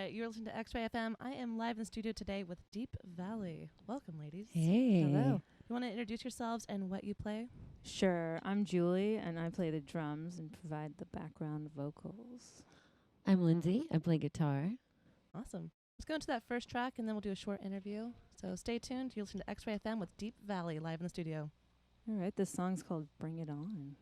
right, you're listening to X-Ray FM. I am live in the studio today with Deap, Vally. Welcome, ladies. Hey. Hello. You want to introduce yourselves and what you play? Sure. I'm Julie, and I play the drums and provide the background vocals. I'm Lindsay. I play guitar. Awesome. Let's go into that first track, and then we'll do a short interview. So stay tuned. You're listening to X-Ray FM with Deap, Vally, live in the studio. All right. This song's called Bring It On.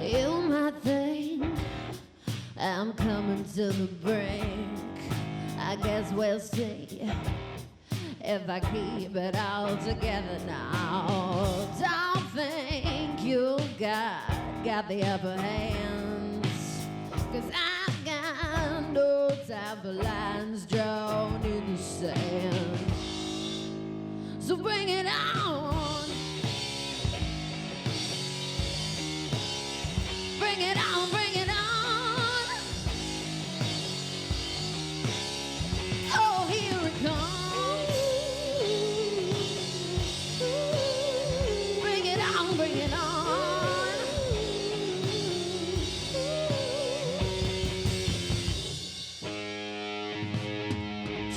You might think I'm coming to the brink. I guess we'll see if I keep it all together now. Don't think you got the upper hands, 'cause I've got no time for lines drawn in the sand. So bring it on. Bring it on, bring it on. Oh, here it comes. Bring it on, bring it on.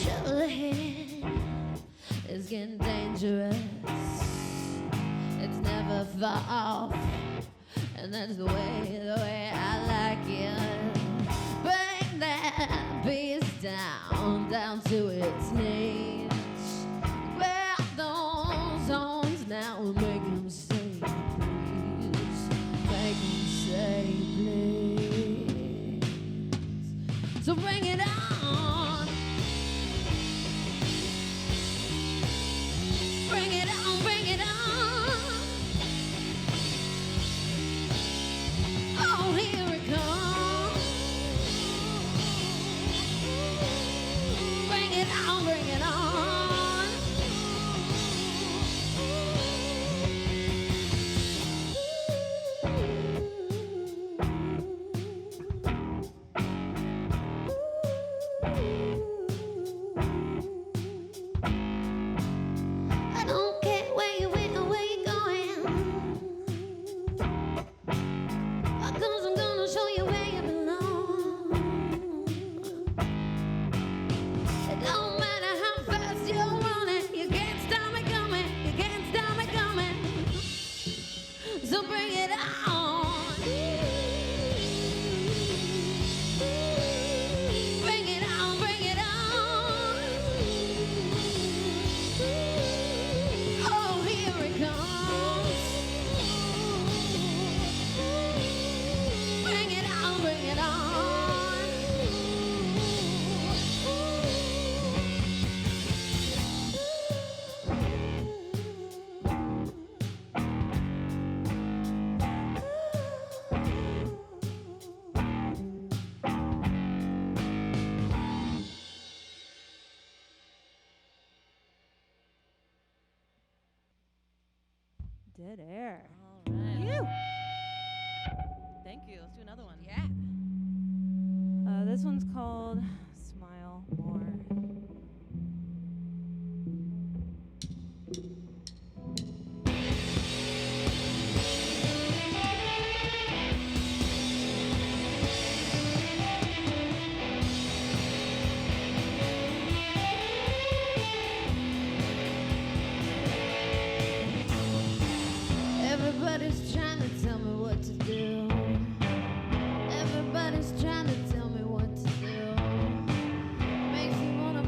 Trouble ahead is getting dangerous. It's never far off. And that's the way I like it. Bring that beast down to its knees. Grab those horns now and make him say please. Make him say please. So bring it on. Bring it on, bring it on. Oh, here it comes. Bring it on, bring it on. I don't care where you went or where you're going. Cause I'm gonna show you where you belong. It don't matter how fast you're running, you can't stop me coming, you can't stop me coming. So bring it on. Bring it on, bring it on. Oh, here it comes. Bring it on, bring it on. Dead air. All right. Thank you. Let's do another one. Yeah. This one's called Smile More. Everybody's trying to tell me what to do. Everybody's trying to tell me what to do. Makes me wanna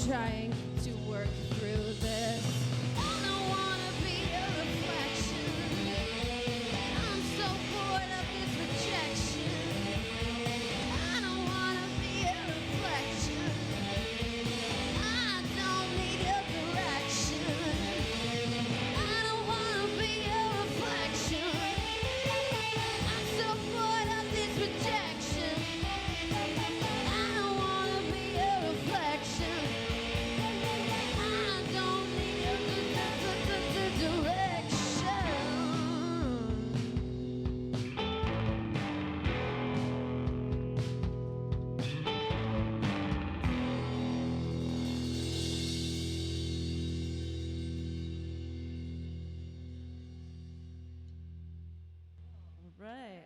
trying to work through this. I don't wanna be a reflection. I'm so bored of this rejection. I don't wanna be a reflection. I don't need your direction. I don't wanna be a reflection. I'm so bored of this rejection. I don't wanna be a reflection. I don't need your direction. Right.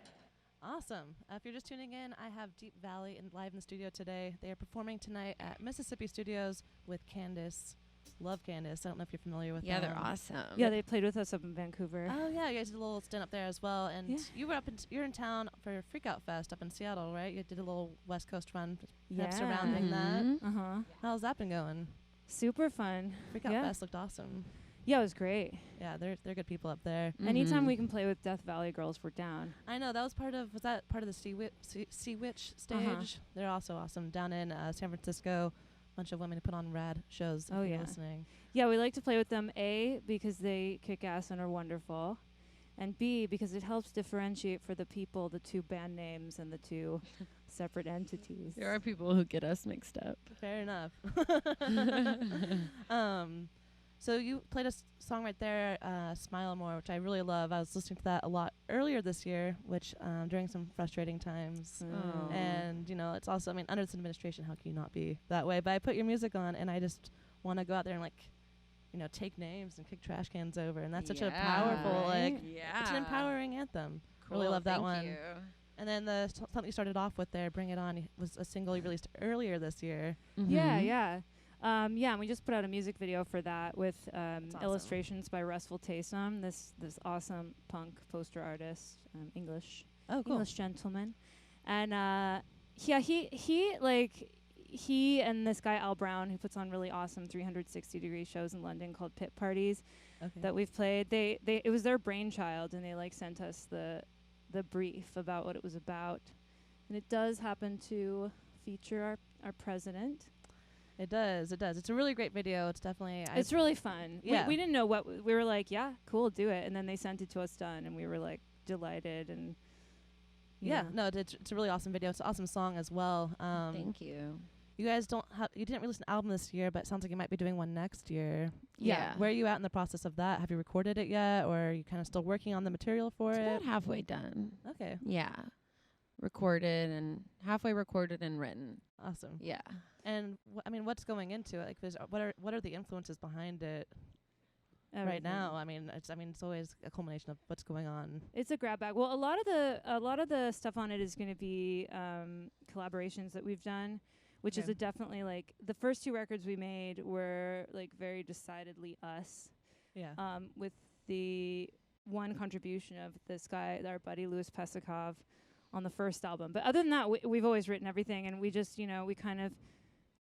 Awesome. If you're just tuning in, I have Deap Valley live in the studio today. They are performing tonight at Mississippi Studios with Candace. Love Candace. I don't know if you're familiar with Yeah, them. they're awesome. Yeah, they played with us up in Vancouver. Oh yeah, you guys did a little stint up there as well. And Yeah. you were you're in town for Freakout Fest up in Seattle, right? You did a little West Coast run kind of surrounding that. Mhm. Uh-huh. How's that been going? Super fun. Freakout Yeah. Fest looked awesome. Yeah, it was great. Yeah, they're good people up there. Anytime Mhm. we can play with Death Valley Girls, we're down. I know that was part of the Sea Witch stage? Uh-huh. They're also awesome down in San Francisco. Bunch of women who put on rad shows. Oh, if you're yeah. listening. Yeah, we like to play with them, A, because they kick ass and are wonderful, and B, because it helps differentiate for the people the two band names and the two separate entities. There are people who get us mixed up. Fair enough. So you played a song right there, "Smile More," which I really love. I was listening to that a lot earlier this year, which during some frustrating times. Oh. And it's also, I mean, under this administration, how can you not be that way? But I put your music on, and I just want to go out there and take names and kick trash cans over, and that's such a powerful, yeah. it's an empowering anthem. Really love that one. And then the something you started off with there, "Bring It On," was a single you released earlier this year. Yeah, Mhm. yeah. Yeah, and we just put out a music video for that with awesome. illustrations by Restful Taysum, this awesome punk poster artist, English Oh, cool. English gentleman. And he and this guy Al Brown, who puts on really awesome 360-degree shows in London called Pit Parties Okay. that we've played. It was their brainchild, and they sent us the brief about what it was about. And it does happen to feature our president. It does. It's a really great video. It's definitely. It's really fun. Yeah. We didn't know what we were like. Yeah, cool, do it. And then they sent it to us done, and we were like delighted. And Yeah. No, it's a really awesome video. It's an awesome song as well. Thank you. You guys you didn't release an album this year, but it sounds like you might be doing one next year. Yeah. Where are you at in the process of that? Have you recorded it yet, or are you kind of still working on the material for It's it? about halfway done. Okay. Yeah. Halfway recorded and written. Awesome. Yeah. And what's going into it? Like, what are the influences behind it right everything. now? It's always a culmination of what's going on. It's a grab bag. Well, a lot of the stuff on it is going to be collaborations that we've done, which is Okay. definitely like the first two records we made were like very decidedly us. Yeah. With the one contribution of this guy, our buddy Louis Pesikov, on the first album. But other than that, we've always written everything, and we just,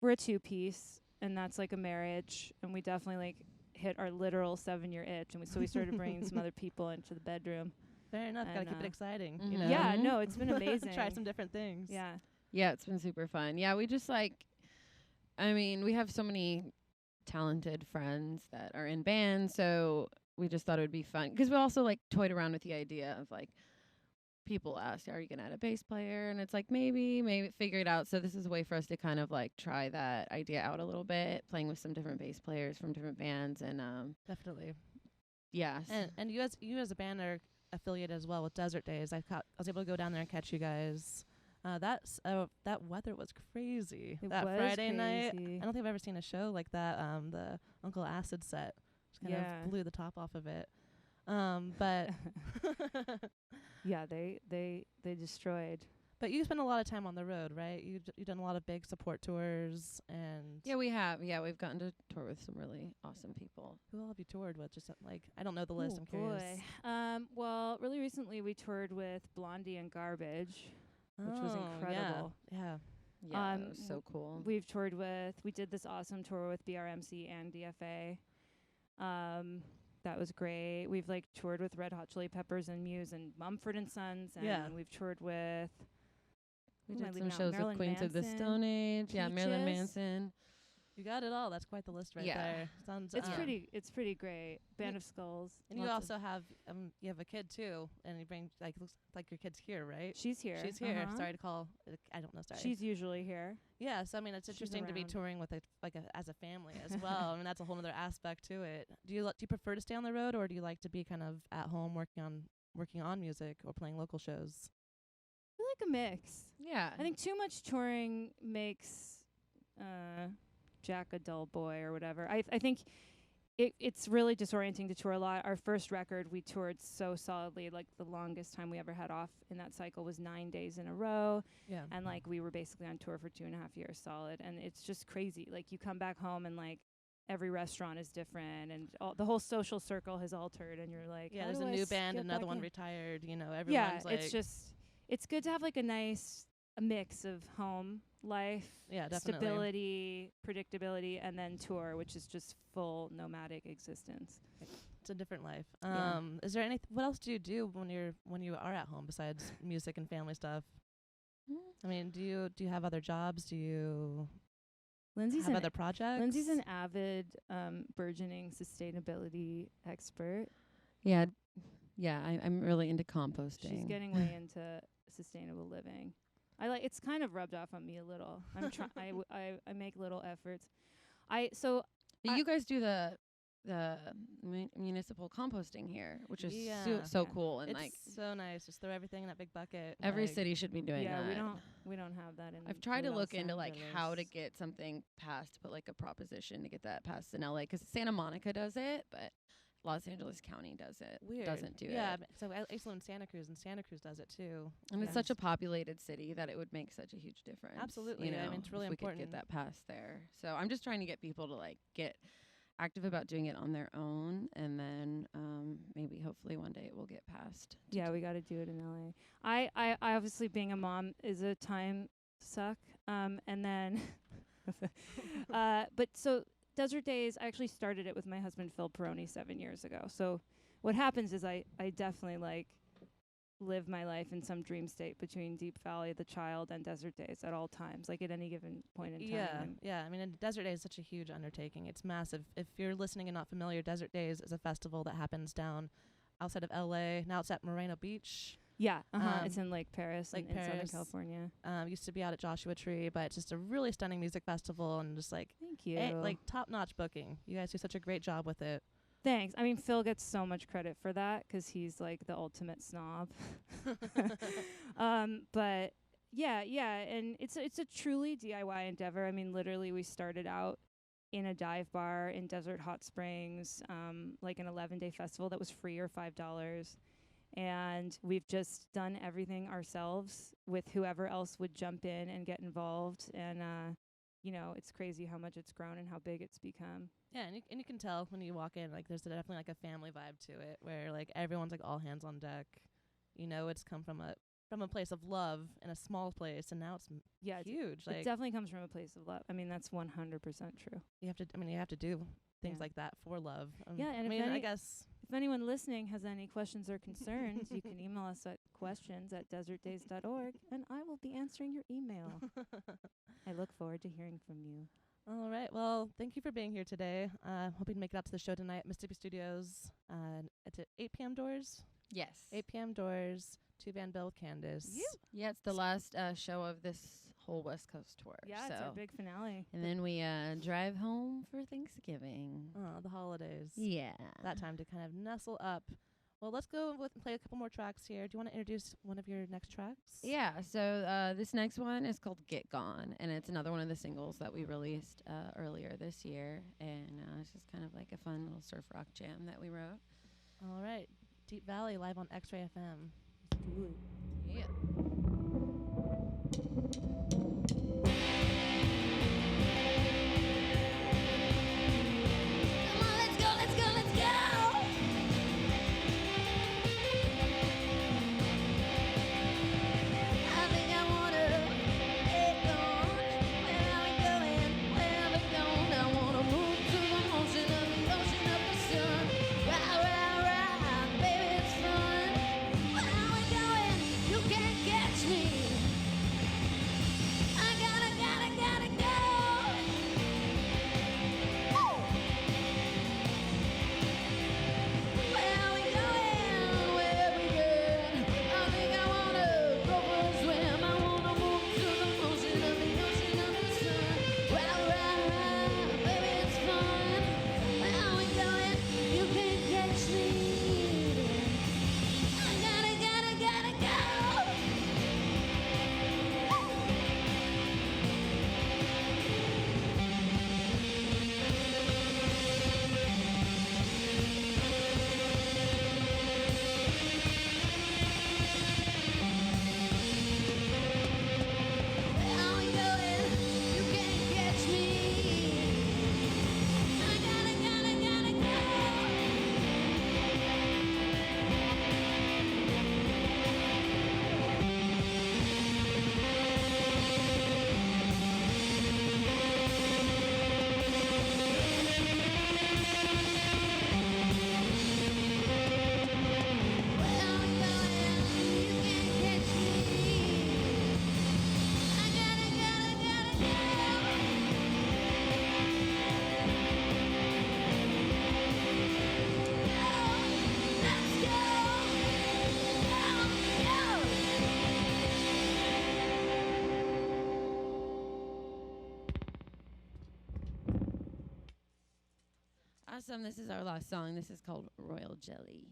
we're a two-piece, and that's like a marriage, and we definitely hit our literal 7-year itch, and so we started bringing some other people into the bedroom. Fair enough. Gotta and, keep it exciting. Mhm. Yeah, no, it's been amazing. Try some different things. Yeah. Yeah, it's been super fun. Yeah, we just we have so many talented friends that are in bands, so we just thought it would be fun. Because we also toyed around with the idea of people ask, are you going to add a bass player? And it's maybe figure it out. So this is a way for us to kind of try that idea out a little bit, playing with some different bass players from different bands. And Definitely. yeah. And you as a band are affiliated as well with Desert Days. I was able to go down there and catch you guys. That weather was crazy. It that was Friday night. crazy. I don't think I've ever seen a show like that. The Uncle Acid set just kind of blew the top off of it. But yeah, they destroyed. But you spend a lot of time on the road, right? You've done a lot of big support tours, and Yeah, we have. Yeah, we've gotten to tour with some really awesome people. who all have you toured with? Just I don't know the list. I'm curious. Well, really recently we toured with Blondie and Garbage, which was incredible. Yeah. Yeah, it was so cool. We did this awesome tour with BRMC and DFA. That was great. We've like toured with Red Hot Chili Peppers and Muse and Mumford and Sons, and we've toured with. We who am I did some leaving out? shows Marilyn with Queens of the Manson, Stone Age. Yeah, Marilyn Peaches. Manson. You got it all. That's quite the list right Yeah. there. Sounds. It's pretty great. Band of Skulls. And you lots of- also have you have a kid too, and you bring looks like your kid's here, right? She's here. She's here. Uh-huh. Sorry to call. I don't know. Sorry. She's usually here. Yeah, so I mean, it's She's interesting to be around. touring with as a family as well. I mean, that's a whole other aspect to it. Do you prefer to stay on the road, or do you like to be kind of at home working on music or playing local shows? I like a mix. Yeah. I think too much touring makes Jack a dull boy or whatever. I think it's really disorienting to tour a lot. Our first record, we toured so solidly. Like the longest time we ever had off in that cycle was 9 days in a row. Yeah. And like we were basically on tour for 2.5 years solid. And it's just crazy. Like you come back home and like every restaurant is different and the whole social circle has altered. And you're like, Yeah, how there's do a I new band, skip another back one in? retired. You know, Yeah, everyone's like. it's good to have like a mix of home life, Yeah, definitely. stability, predictability, and then tour, which is just full nomadic existence. It's a different life. Yeah. Is there what else do you do when you are at home besides music and family stuff? I mean, do you have other jobs? Do you Lindsay's have other projects? Lindsay's an avid burgeoning sustainability expert. Yeah. Yeah, I'm really into composting. She's getting way into sustainable living. It's kind of rubbed off on me a little. I make little efforts. You guys do the municipal composting here, which is so Yeah. cool, and It's like so nice. Just throw everything in that big bucket. every like, city should be doing yeah, that. we don't have that in. I've tried to look into Los like how to Angeles. get something passed, to put like a proposition to get that passed in LA, because Santa Monica does it, but Los Angeles County Weird. doesn't do Yeah, it. so I used to live in Santa Cruz, and Santa Cruz does it too. And it's Yeah. such a populated city that it would make such a huge difference. Absolutely. You I know, mean, it's really if we could important. get that passed there. So I'm just trying to get people to like get active about doing it on their own, and then maybe hopefully one day it will get passed. Yeah, we got to do it in LA. I obviously being a mom is a time suck. And then, but so Desert Days, I actually started it with my husband Phil Peroni 7 years ago. So what happens is I definitely like live my life in some dream state between Deap Valley, the child, and Desert Days at all times, like at any given point in time. Yeah, And yeah. I mean, and Desert Days is such a huge undertaking. It's massive. If you're listening and not familiar, Desert Days is a festival that happens down outside of LA. Now it's at Moreno Beach. yeah, it's in Lake Paris, Lake in Southern Paris. California. Used to be out at Joshua Tree, but it's just a really stunning music festival and just like Thank you. like top-notch booking. You guys do such a great job with it. Thanks. I mean, Phil gets so much credit for that 'cause he's like the ultimate snob. But yeah, and it's a truly DIY endeavor. I mean, literally, we started out in a dive bar in Desert Hot Springs, like an 11-day festival that was free or $5. And we've just done everything ourselves with whoever else would jump in and get involved. And, it's crazy how much it's grown and how big it's become. Yeah, and you can tell when you walk in, like there's definitely like a family vibe to it, where like everyone's like all hands on deck. You know, it's come from a place of love in a small place, and now it's Yeah, huge. it Like definitely comes from a place of love. I mean, that's 100% true. you have to do things Yeah. like that for love. Yeah, and I if mean, I any- guess If anyone listening has any questions or concerns, you can email us at questions@desertdays.org, and I will be answering your email. I look forward to hearing from you. All right. Well, thank you for being here today. Hoping to make it out to the show tonight at Mississippi Studios. It's at 8 p.m. doors. Yes. 8 p.m. doors. 2-band bill with Candace. Yeah, it's the last show of this whole West Coast tour. Yeah, it's our big finale. And then we drive home for Thanksgiving. Oh, the holidays. Yeah. That time to kind of nestle up. Well, let's go and play a couple more tracks here. Do you want to introduce one of your next tracks? Yeah, so this next one is called Get Gone, and it's another one of the singles that we released earlier this year, and it's just kind of like a fun little surf rock jam that we wrote. All right. Deap Valley live on XRAY FM. Yeah. Come on, let's go, let's go, let's go. I think I wanna get gone. Awesome. This is our last song. This is called Royal Jelly.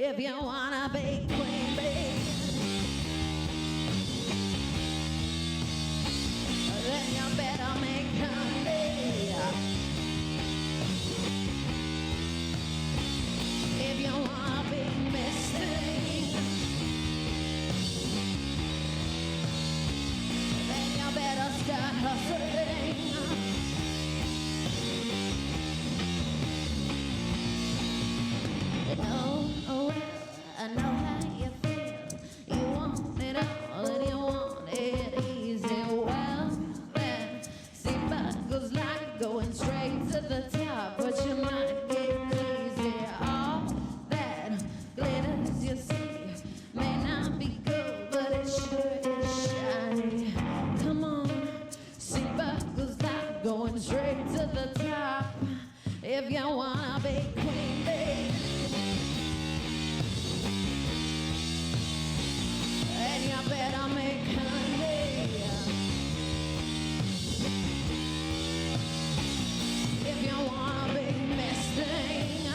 If you wanna be queen bee, then you better make honey. If you wanna be misty, then you better start hustling. Oh, I know how you feel. You want it all and you want it easy. Well, then, see, buckles like going straight to the top, but you might get easy. All that glitters you see may not be gold, but it sure is shiny. Come on, see, buckles like going straight to the top. If you wanna be queen bee, and you better make honey. If you wanna be misting,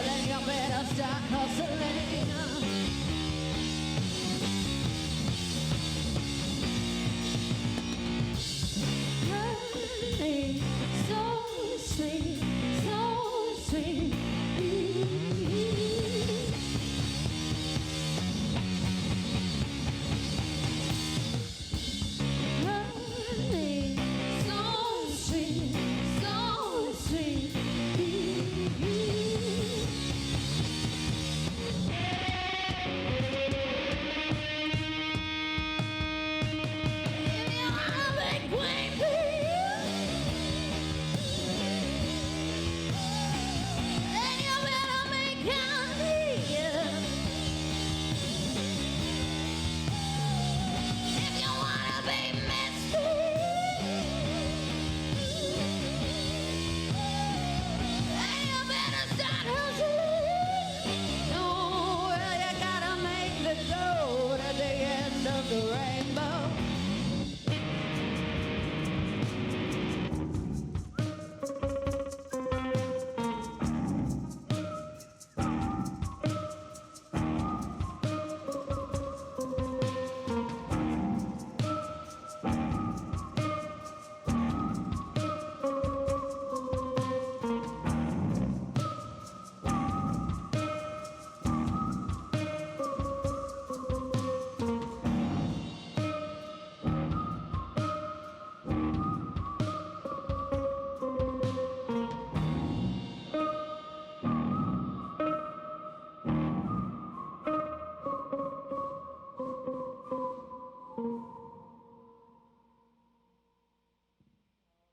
then you better start hustling.